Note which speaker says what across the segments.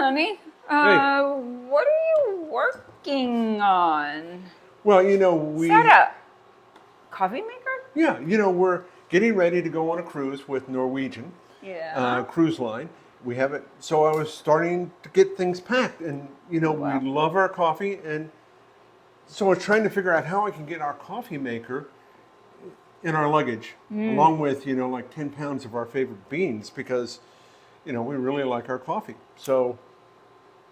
Speaker 1: honey.
Speaker 2: Hey.
Speaker 1: What are you working on?
Speaker 2: Well,
Speaker 1: Is that a coffee maker?
Speaker 2: we're getting ready to go on a cruise with Norwegian
Speaker 1: Yeah.
Speaker 2: cruise line. We have it, so I was starting to get things packed, and we
Speaker 1: Wow.
Speaker 2: love our coffee, and so I was trying to figure out how I can get our coffee maker in our luggage, along with like 10 pounds of our favorite beans, because we really like our coffee. So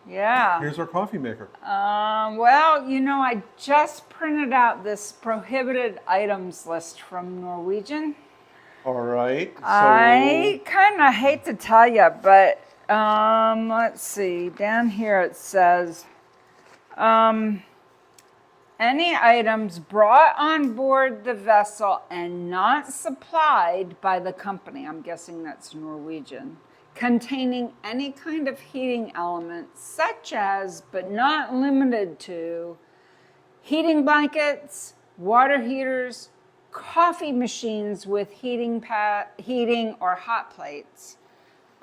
Speaker 1: Yeah.
Speaker 2: here's our coffee maker.
Speaker 1: Well, I just printed out this prohibited items list from Norwegian.
Speaker 2: All right.
Speaker 1: I kind of hate to tell you, but let's see. Down here it says any items brought on board the vessel and not supplied by the company, I'm guessing that's Norwegian, containing any kind of heating elements, such as, but not limited to, heating blankets, water heaters, coffee machines with heating or hot plates,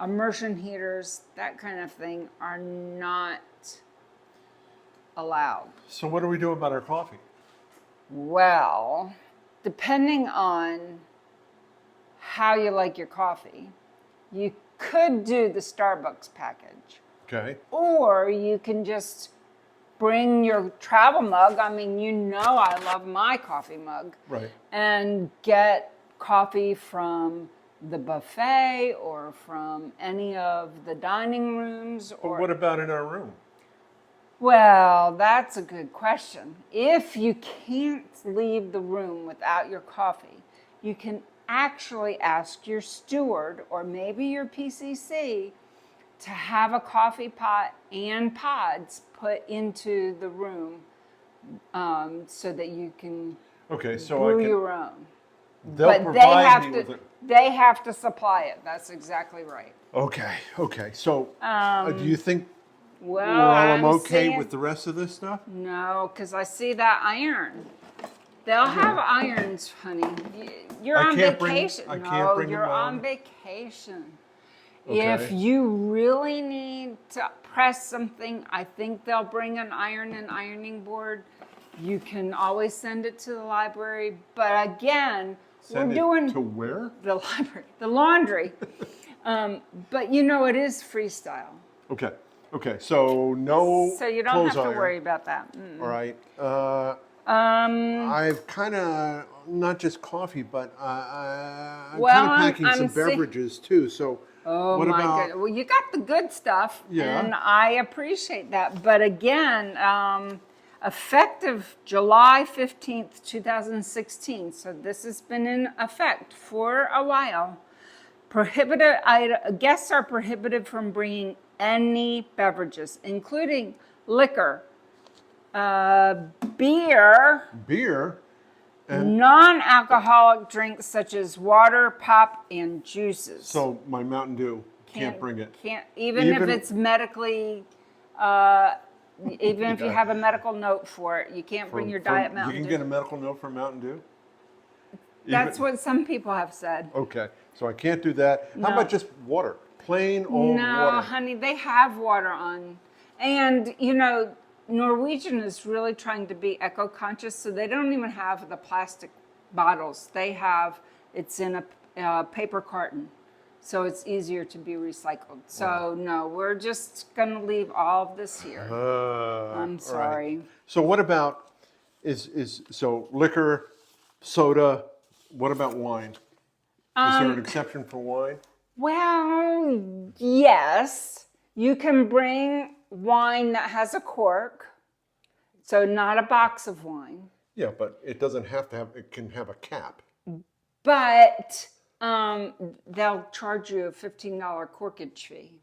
Speaker 1: immersion heaters, that kind of thing, are not allowed.
Speaker 2: So what do we do about our coffee?
Speaker 1: Well, depending on how you like your coffee, you could do the Starbucks package.
Speaker 2: Okay.
Speaker 1: Or you can just bring your travel mug. I mean, I love my coffee mug.
Speaker 2: Right.
Speaker 1: And get coffee from the buffet or from any of the dining rooms.
Speaker 2: But what about in our room?
Speaker 1: Well, that's a good question. If you can't leave the room without your coffee, you can actually ask your steward or maybe your PCC to have a coffee pot and pods put into the room so that you can brew your own.
Speaker 2: They'll provide me with it.
Speaker 1: They have to supply it. That's exactly right.
Speaker 2: Okay. So do you think
Speaker 1: Well,
Speaker 2: I'm okay
Speaker 1: saying,
Speaker 2: with the rest of this stuff?
Speaker 1: No, because I see that iron. They'll have irons, honey. You're on vacation. No, you're on vacation.
Speaker 2: Okay.
Speaker 1: If you really need to press something, I think they'll bring an iron and ironing board. You can always send it to the library. But again,
Speaker 2: we're
Speaker 1: doing
Speaker 2: to where?
Speaker 1: The library, the laundry. But it is freestyle.
Speaker 2: Okay. So no.
Speaker 1: So you don't have to
Speaker 2: iron.
Speaker 1: worry about that.
Speaker 2: All right. I've kind of not just coffee, but I'm kind of packing some beverages too. So
Speaker 1: what my
Speaker 2: about?
Speaker 1: goodness. Well, you got the good stuff,
Speaker 2: Yeah.
Speaker 1: and I appreciate that. But again, effective July 15th, 2016. So this has been in effect for a while. Guests are prohibited from bringing any beverages, including liquor, beer,
Speaker 2: and
Speaker 1: non-alcoholic drinks such as water, pop, and juices.
Speaker 2: So my Mountain Dew can't bring it.
Speaker 1: Even if it's medically, even if you have a medical note for it, you can't bring your Diet Mountain Dew.
Speaker 2: You can get a medical note for Mountain Dew?
Speaker 1: That's what some people have said.
Speaker 2: Okay, so I can't do that.
Speaker 1: No.
Speaker 2: How about just water? Plain old water?
Speaker 1: No, honey, they have water on. And, Norwegian is really trying to be eco-conscious, so they don't even have the plastic bottles. It's in a paper carton, so it's easier to be recycled. So, no, we're just going to leave all of this here. I'm sorry.
Speaker 2: Right. So what about, so liquor, soda, what about wine? Is there an exception for wine?
Speaker 1: Well, yes. You can bring wine that has a cork, so not a box of wine.
Speaker 2: Yeah, but it doesn't have to have, it can have a cap.
Speaker 1: But they'll charge you a $15 corkage fee.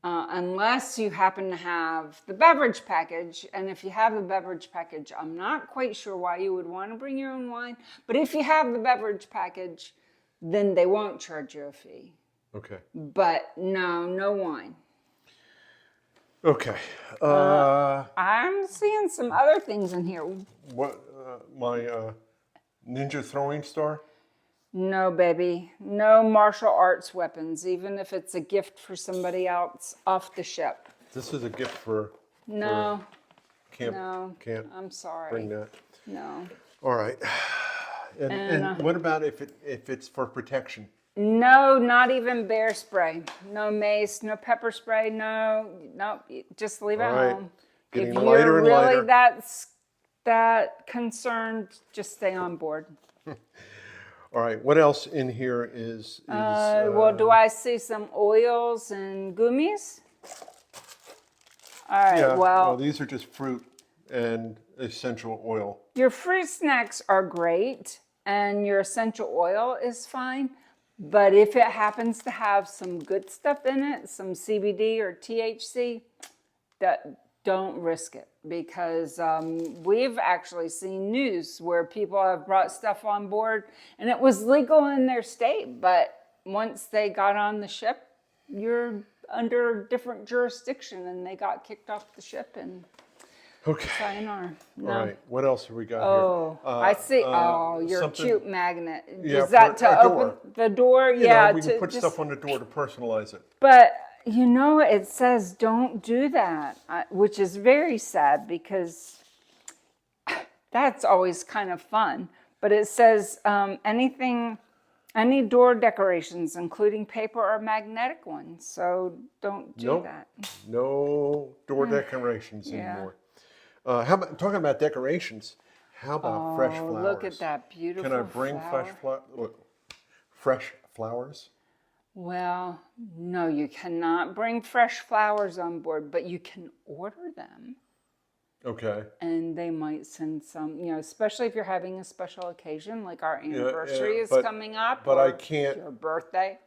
Speaker 1: Unless you happen to have the beverage package. And if you have the beverage package, I'm not quite sure why you would want to bring your own wine. But if you have the beverage package, then they won't charge you a fee.
Speaker 2: Okay.
Speaker 1: But no wine.
Speaker 2: Okay.
Speaker 1: I'm seeing some other things in here.
Speaker 2: What? My ninja throwing star?
Speaker 1: No, baby. No martial arts weapons, even if it's a gift for somebody else off the ship.
Speaker 2: This is a gift for
Speaker 1: No,
Speaker 2: camp.
Speaker 1: no.
Speaker 2: Can't
Speaker 1: I'm sorry.
Speaker 2: bring that.
Speaker 1: No.
Speaker 2: All right. And
Speaker 1: And,
Speaker 2: what about if it's for protection?
Speaker 1: No, not even bear spray. No mace, no pepper spray, no, just leave it
Speaker 2: All right.
Speaker 1: home.
Speaker 2: Getting
Speaker 1: If
Speaker 2: lighter
Speaker 1: you're
Speaker 2: and
Speaker 1: really
Speaker 2: lighter.
Speaker 1: that concerned, just stay on board.
Speaker 2: All right. What else in here is
Speaker 1: Well, do I see some oils and gummies? All right,
Speaker 2: yeah,
Speaker 1: well,
Speaker 2: these are just fruit and essential oil.
Speaker 1: your fruit snacks are great and your essential oil is fine. But if it happens to have some good stuff in it, some CBD or THC, don't risk it, because we've actually seen news where people have brought stuff on board and it was legal in their state, but once they got on the ship, you're under different jurisdiction and they got kicked off the ship and
Speaker 2: Okay.
Speaker 1: sayonara. No.
Speaker 2: All right. What else have we got
Speaker 1: Oh,
Speaker 2: here?
Speaker 1: I see. Your
Speaker 2: something-
Speaker 1: cute magnet.
Speaker 2: Yeah,
Speaker 1: Is that
Speaker 2: for
Speaker 1: to
Speaker 2: our
Speaker 1: open
Speaker 2: door.
Speaker 1: the door?
Speaker 2: You
Speaker 1: Yeah.
Speaker 2: know, we can
Speaker 1: to
Speaker 2: put
Speaker 1: just,
Speaker 2: stuff on the door to personalize it.
Speaker 1: But it says don't do that, which is very sad because that's always kind of fun. But it says any door decorations, including paper or magnetic ones. So don't do
Speaker 2: Nope.
Speaker 1: that.
Speaker 2: No door decorations
Speaker 1: Yeah.
Speaker 2: anymore. How about talking about decorations? How about fresh flowers?
Speaker 1: Look at that beautiful
Speaker 2: Can I bring
Speaker 1: flower.
Speaker 2: fresh flowers?
Speaker 1: Well, no, you cannot bring fresh flowers on board, but you can order them.
Speaker 2: Okay.
Speaker 1: And they might send some, especially if you're having a special occasion, like our anniversary is
Speaker 2: but-
Speaker 1: coming up.
Speaker 2: but
Speaker 1: or
Speaker 2: I can't-
Speaker 1: Your birthday.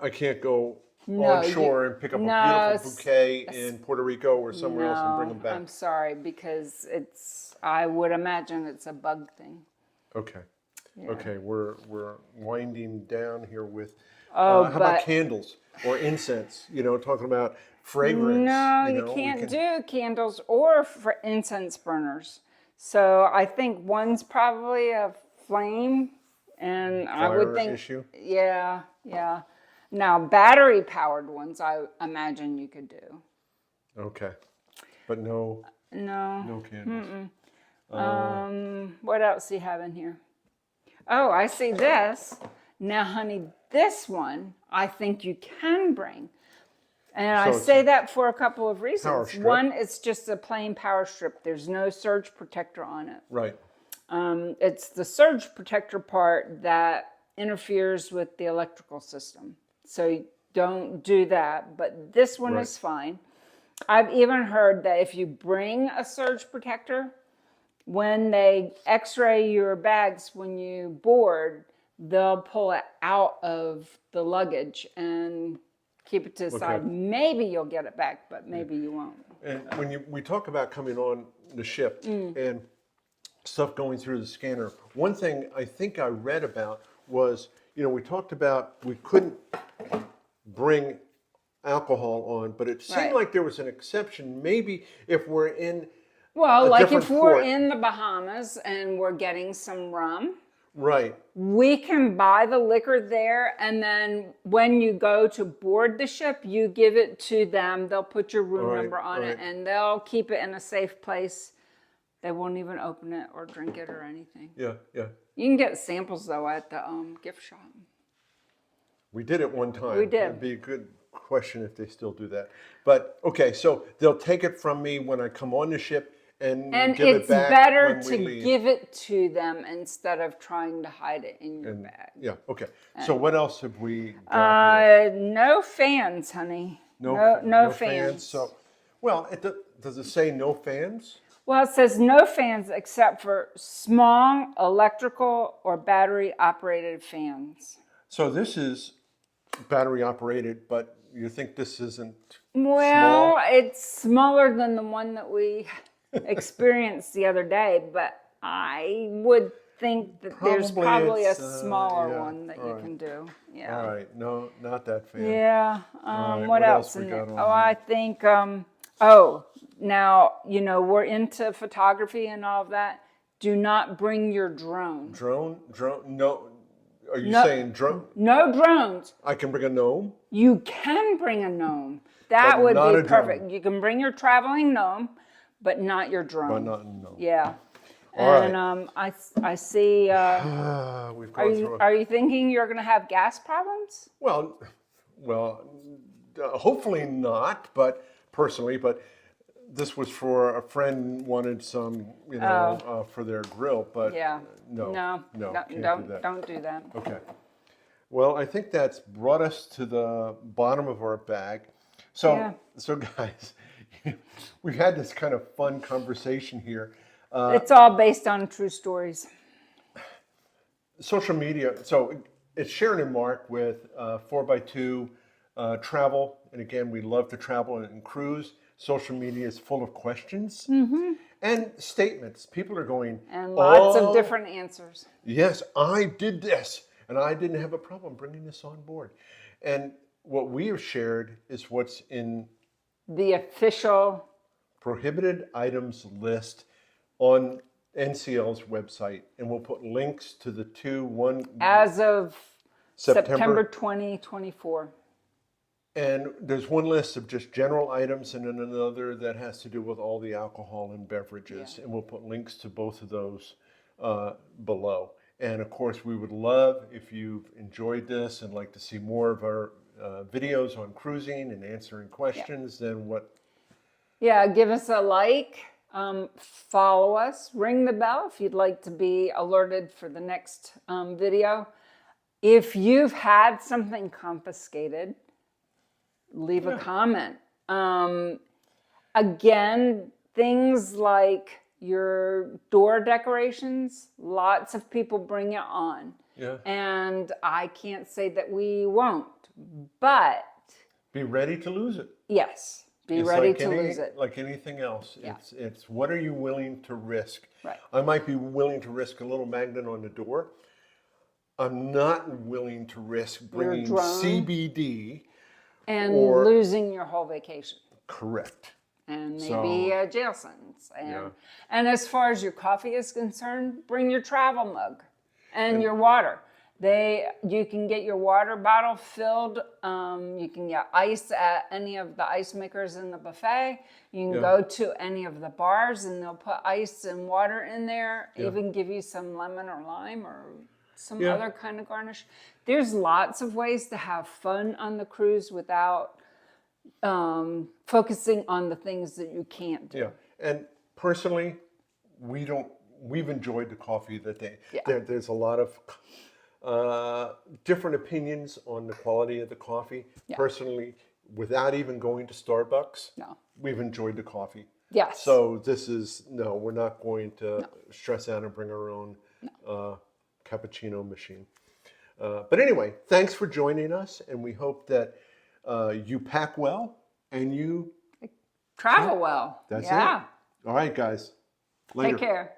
Speaker 2: I can't go
Speaker 1: No,
Speaker 2: on shore and pick up a beautiful bouquet in Puerto Rico or somewhere else and bring them back.
Speaker 1: I'm sorry, because I would imagine it's a bug thing.
Speaker 2: Okay.
Speaker 1: Yeah.
Speaker 2: Okay, we're winding down here with
Speaker 1: Oh,
Speaker 2: how about candles or incense? Talking about fragrance.
Speaker 1: No, you can't do candles or incense burners. So I think one's probably a flame, and I would
Speaker 2: Fire
Speaker 1: think,
Speaker 2: issue?
Speaker 1: yeah. Now battery-powered ones, I imagine you could do.
Speaker 2: Okay, but no candles.
Speaker 1: What else do you have in here? Oh, I see this. Now, honey, this one I think you can bring. And I say that for a couple of
Speaker 2: Power
Speaker 1: reasons.
Speaker 2: strip.
Speaker 1: One, it's just a plain power strip. There's no surge protector on it.
Speaker 2: Right.
Speaker 1: It's the surge protector part that interferes with the electrical system. So don't do that. But this one is fine. I've even heard that if you bring a surge protector, when they x-ray your bags when you board, they'll pull it out of the luggage and keep it to the side. Maybe you'll get it back, but maybe you won't.
Speaker 2: And when we talk about coming on the ship and stuff going through the scanner, one thing I think I read about was, we talked about we couldn't bring alcohol on, but it seemed like there was an exception. Maybe if we're in
Speaker 1: Well,
Speaker 2: a
Speaker 1: like
Speaker 2: different
Speaker 1: if we're
Speaker 2: port.
Speaker 1: in the Bahamas and we're getting some rum,
Speaker 2: Right.
Speaker 1: we can buy the liquor there, and then when you go to board the ship, you give it to them. They'll put your room number on it, and they'll keep it in a safe place. They won't even open it or drink it or anything.
Speaker 2: Yeah.
Speaker 1: You can get samples, though, at the gift shop.
Speaker 2: We did it one time.
Speaker 1: We did.
Speaker 2: It'd be a good question if they still do that. But okay, so they'll take it from me when I come on the ship and give it
Speaker 1: it's
Speaker 2: back
Speaker 1: better
Speaker 2: when we
Speaker 1: to
Speaker 2: leave.
Speaker 1: give it to them instead of trying to hide it in your bag.
Speaker 2: Yeah. Okay. So what else have we got here?
Speaker 1: No fans, honey. No fans.
Speaker 2: So, well, does it say no fans?
Speaker 1: Well, it says no fans except for small electrical or battery operated fans.
Speaker 2: So this is battery operated, but you think this isn't
Speaker 1: Well,
Speaker 2: small?
Speaker 1: it's smaller than the one that we experienced the other day, but I would think that there's probably a
Speaker 2: it's,
Speaker 1: smaller one that
Speaker 2: all
Speaker 1: you
Speaker 2: right.
Speaker 1: can do. Yeah.
Speaker 2: All right. No, not that fan.
Speaker 1: Yeah.
Speaker 2: right,
Speaker 1: What
Speaker 2: what
Speaker 1: else
Speaker 2: else we
Speaker 1: in there?
Speaker 2: got on
Speaker 1: Oh,
Speaker 2: here?
Speaker 1: I think. Now we're into photography and all of that. Do not bring your drone.
Speaker 2: Drone. No. Are you
Speaker 1: No-
Speaker 2: saying drone?
Speaker 1: No drones.
Speaker 2: I can bring a gnome?
Speaker 1: You can bring a gnome. That
Speaker 2: But
Speaker 1: would
Speaker 2: not
Speaker 1: be
Speaker 2: a drone.
Speaker 1: perfect. You can bring your traveling gnome, but not your drone.
Speaker 2: But not a gnome.
Speaker 1: Yeah.
Speaker 2: All right.
Speaker 1: And I see.
Speaker 2: We've gone through.
Speaker 1: Are you thinking you're going to have gas problems?
Speaker 2: Well, hopefully not, but personally, but this was for a friend wanted some, for their grill, but
Speaker 1: Yeah.
Speaker 2: no, can't do that.
Speaker 1: Don't do that.
Speaker 2: Okay. Well, I think that's brought us to the bottom of our bag. So,
Speaker 1: Yeah.
Speaker 2: so guys, we've had this kind of fun conversation here.
Speaker 1: It's all based on true stories.
Speaker 2: Social media. So it's Sharon and Mark with 4x2 travel, and again, we love to travel and cruise. Social media is full of questions and statements. People are going,
Speaker 1: And lots of different answers.
Speaker 2: yes, I did this, and I didn't have a problem bringing this on board. And what we have shared is what's in
Speaker 1: The official.
Speaker 2: prohibited items list on NCL's website, and we'll put links to the one
Speaker 1: As of September 2024.
Speaker 2: And there's one list of just general items and then another that has to do with all the alcohol and beverages. And we'll put links to both of those below. And of course, we would love if you've enjoyed this and like to see more of our videos on cruising and answering questions, then what?
Speaker 1: Yeah, give us a like, follow us, ring the bell if you'd like to be alerted for the next video. If you've had something confiscated, leave a comment. Again, things like your door decorations, lots of people bring it on.
Speaker 2: Yeah.
Speaker 1: And I can't say that we won't, but
Speaker 2: Be ready to lose it.
Speaker 1: yes, be
Speaker 2: It's
Speaker 1: ready
Speaker 2: like
Speaker 1: to lose it.
Speaker 2: Like anything else.
Speaker 1: Yeah.
Speaker 2: It's what are you willing to risk?
Speaker 1: Right.
Speaker 2: I might be willing to risk a little magnet on the door. I'm not willing to risk bringing
Speaker 1: drone.
Speaker 2: CBD.
Speaker 1: And
Speaker 2: or-
Speaker 1: losing your whole vacation.
Speaker 2: Correct.
Speaker 1: And maybe
Speaker 2: So-
Speaker 1: a jail sentence.
Speaker 2: Yeah.
Speaker 1: And as far as your coffee is concerned, bring your travel mug and your water. You can get your water bottle filled. You can get ice at any of the ice makers in the buffet. You can go to any of the bars and they'll put ice and water in there, even give you some lemon or lime or some other kind of garnish. There's lots of ways to have fun on the cruise without focusing on the things that you can't do.
Speaker 2: Yeah. And personally, we've enjoyed the coffee that they, there's a lot of different opinions on the quality of the coffee.
Speaker 1: Yeah.
Speaker 2: Personally, without even going to Starbucks,
Speaker 1: No.
Speaker 2: we've enjoyed the coffee.
Speaker 1: Yes.
Speaker 2: So we're not going to stress out and bring our own cappuccino machine. But anyway, thanks for joining us, and we hope that you pack well and you
Speaker 1: Travel well.
Speaker 2: That's
Speaker 1: yeah.
Speaker 2: it. All right, guys. Later.
Speaker 1: Take care.